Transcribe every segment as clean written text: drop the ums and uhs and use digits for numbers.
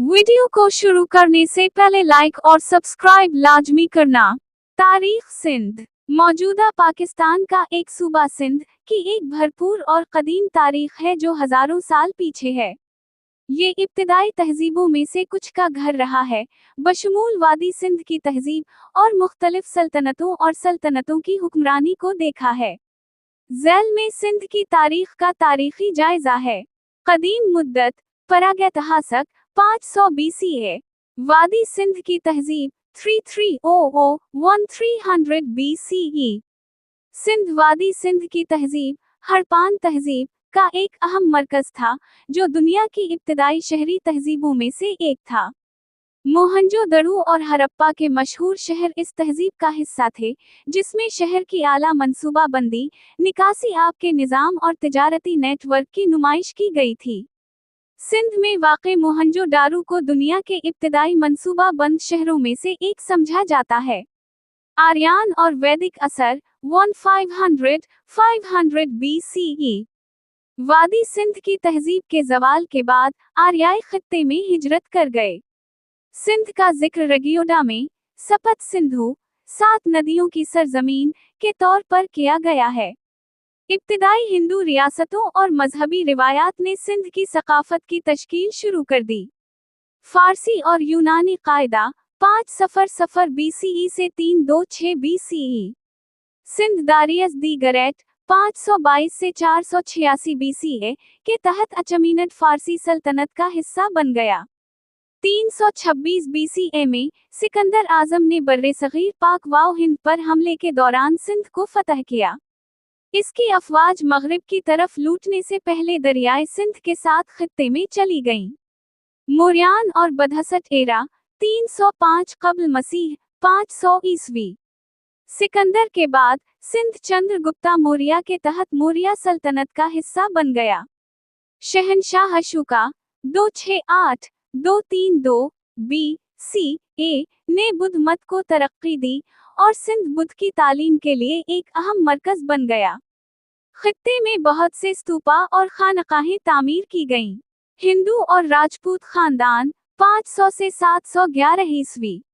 Video को शुरू करने से पहले लाइक और सब्सक्राइब लाजमी करना। तारीख सिंध मौजूदा पाकिस्तान का एक सूबा सिंध की एक भरपूर और कदीम तारीख है जो हजारों साल पीछे है। ये इब्तिदाई तहजीबों में से कुछ का घर रहा है, बशमूल वादी सिंध की तहजीब और मुख्तलिफ सल्तनतों और सल्तनतों की हुक्मरानी को देखा है। झैल में सिंध की तारीख का तारीखी जायजा है। कदीम मुद्दत प्रागैतिहासिक 500 BC है। वादी सिंध की तहजीब 3300-1300 BCE। सिंध वादी सिंध की तहजीब हड़प्पान तहजीब का एक अहम मरकज था, जो दुनिया की इब्तिदाई शहरी तहजीबों में से एक था। मोहनजोदड़ो और हड़प्पा के मशहूर शहर इस तहजीब का हिस्सा थे, जिसमें शहर की आला मंसूबा बंदी, निकासी आब के निज़ाम और तिजारती नेटवर्क की नुमाइश की गई थी। सिंध में वाक़े मोहनजोदारो को दुनिया के इब्तिदाई मंसूबा बंद शहरों में से एक समझा जाता है। आर्यन और वैदिक असर 1500 BCE। वादी सिंध की तहजीब के ज़वाल के बाद आर्याई खित्ते में हिजरत कर गए। सिंध का जिक्र रगियोडा में सपत सिंधु 7 नदियों की सरजमीन के तौर पर किया गया है। इब्तिदाई हिंदू रियासतों और मजहबी रिवायात ने सिंध की सकाफत की तश्कील शुरू कर दी। फारसी और यूनानी कायदा 500 BCE से 326 BCE। सिंध दारियस दी गरेट 522 से 486 BCE के तहत अचमीनद फारसी सल्तनत का हिस्सा बन गया। 326 BCE में सिकंदर आजम ने बर्रे सगीर पाक वाओ हिंद पर हमले के दौरान सिंध को फतह किया। इसकी अफवाज मगरिब की तरफ लूटने से पहले दरियाए सिंध के साथ खित्ते में चली गईं। मौर्यान और बदहसट एरा 305 कब्ल मसीह 500 ईस्वी। सिकंदर के बाद सिंध चंद्रगुप्ता मौर्य के तहत मौर्य सल्तनत का हिस्सा बन गया। शहनशाह अशोका 268-232 BCE ने बुद्ध मत को तरक्की दी और सिंध बुद्ध की तालीम के लिए एक अहम मरकज बन गया। खित्ते में बहुत से स्तूपा और खानकाहें तामीर की गईं। हिंदू और राजपूत खानदान 500 से 711 ईस्वी।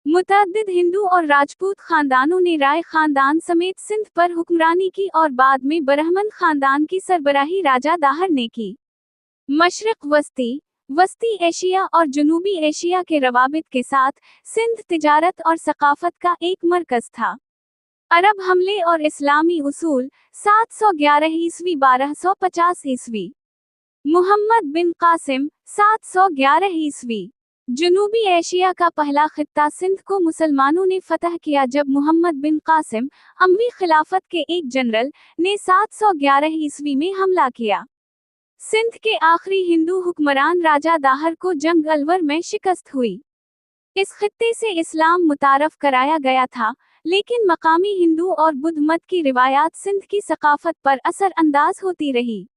मुतअद्दिद हिंदू और राजपूत खानदानों ने राय खानदान समेत सिंध पर हुक्मरानी की और बाद में बरहमन खानदान की सरबराही राजा दाहर ने की। मशरिक वस्ती एशिया और जनूबी एशिया के रवाबित के साथ सिंध तिजारत और सकाफत का एक मरकज था। अरब हमले और इस्लामी उसूल 711 ईस्वी 1250 ईस्वी। मुहम्मद बिन कासिम 711 ईस्वी। जनूबी एशिया का पहला खित्ता सिंध को मुसलमानों ने फतह किया जब मुहम्मद बिन कासिम अमवी खिलाफत के एक जनरल ने 711 ईस्वी में हमला किया। सिंध के आखिरी हिंदू हुक्मरान राजा दाहर को जंग अलवर में शिकस्त हुई। इस खित्ते से इस्लाम मुतारफ कराया गया था, लेकिन मकामी हिंदू और बुद्ध मत की रिवायात सिंध की सकाफत पर असर अंदाज होती रही।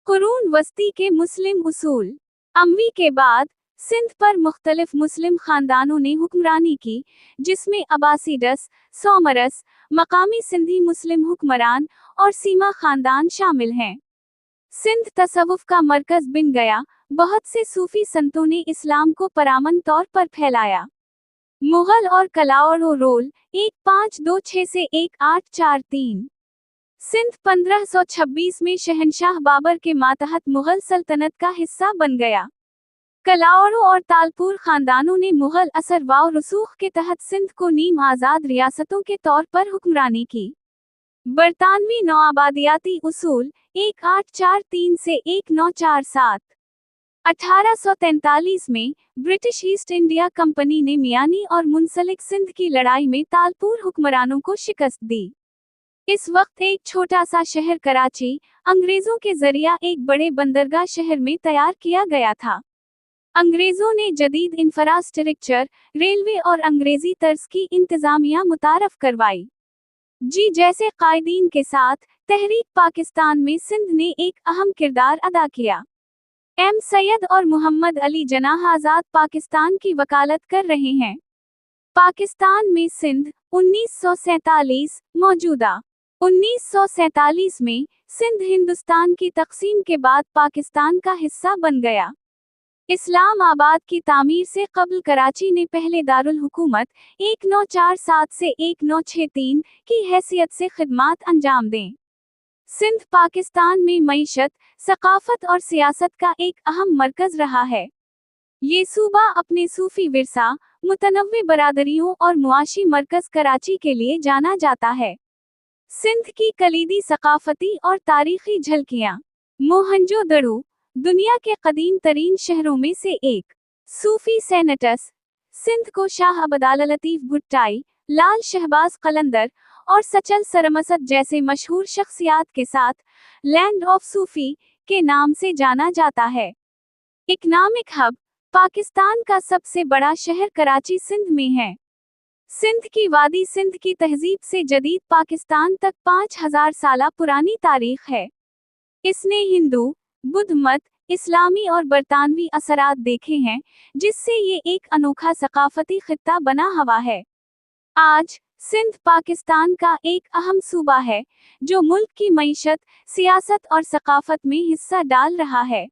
कुरून वस्ती के मुस्लिम उसूल। अमवी के बाद सिंध पर मुख्तलिफ मुस्लिम खानदानों ने हुक्मरानी की, जिसमें अब्बासीडस, सोमरस, मकामी सिंधी मुस्लिम हुक्मरान और सीमा खानदान शामिल हैं। सिंध तसव्वुफ का मरकज बन गया। बहुत से सूफी संतों ने इस्लाम को परामन तौर पर फैलाया। मुगल और कलाओरो रोल 1526 से 1843। सिंध 1526 में शहनशाह बाबर के मातहत मुगल सल्तनत का हिस्सा बन गया। कलाओरो और तालपुर खानदानों ने मुगल असर व रसूख के तहत सिंध को नीम आज़ाद रियासतों के तौर पर हुक्मरानी की। बरतानवी नौआबादियाती उसूल 1843 से 1947। 1843 में ब्रिटिश ईस्ट इंडिया कंपनी ने मियानी और मुंसलिक सिंध की लड़ाई में तालपुर हुक्मरानों को शिकस्त दी। इस वक्त एक छोटा सा शहर कराची अंग्रेजों के जरिया एक बड़े बंदरगाह शहर में तैयार किया गया था। अंग्रेजों ने जदीद इंफ्रास्ट्रक्चर, रेलवे और अंग्रेजी तर्ज की इंतजामिया मुतारफ करवाई। जैसे कायदीन के साथ तहरीक पाकिस्तान में सिंध ने एक अहम किरदार अदा किया। एम सैयद और मोहम्मद अली जनाह आज़ाद पाकिस्तान की वकालत कर रहे हैं। पाकिस्तान में सिंध 1947। मौजूदा 1947 में सिंध हिंदुस्तान की तकसीम के बाद पाकिस्तान का हिस्सा बन गया। इस्लाम आबाद की तामीर से कबल कराची ने पहले दारुल हुकूमत 1947 से 1963 की हैसियत से खिदमात अंजाम दें। सिंध पाकिस्तान में मईशत, सकाफत और सियासत का एक अहम मरकज रहा है। ये सूबा अपने सूफी विरसा, मुतनव्वे बरादरियों और मुआशी मरकज कराची के लिए जाना जाता है। सिंध की कलीदी सकाफती और तारीखी झलकियाँ। मोहनजोदड़ो, दुनिया के कदीम तरीन शहरों में से एक। सूफी सेनेटस, सिंध को शाह अब्दाल लतीफ भुट्टाई, लाल शहबाज कलंदर और सचल सरमसद जैसे मशहूर शख्सियात के साथ लैंड ऑफ सूफी के नाम से जाना जाता है। इकनॉमिक हब, पाकिस्तान का सबसे बड़ा शहर कराची सिंध में है। सिंध की वादी सिंध की तहजीब से जदीद पाकिस्तान तक 5000 साल पुरानी तारीख है। इसने हिंदू, बुद्ध मत, इस्लामी और बरतानवी असरात देखे हैं, जिससे ये एक अनोखा सकाफती खित्ता बना हुआ है। आज सिंध पाकिस्तान का एक अहम सूबा है, जो मुल्क की मईशत, सियासत और सकाफत में हिस्सा डाल रहा है।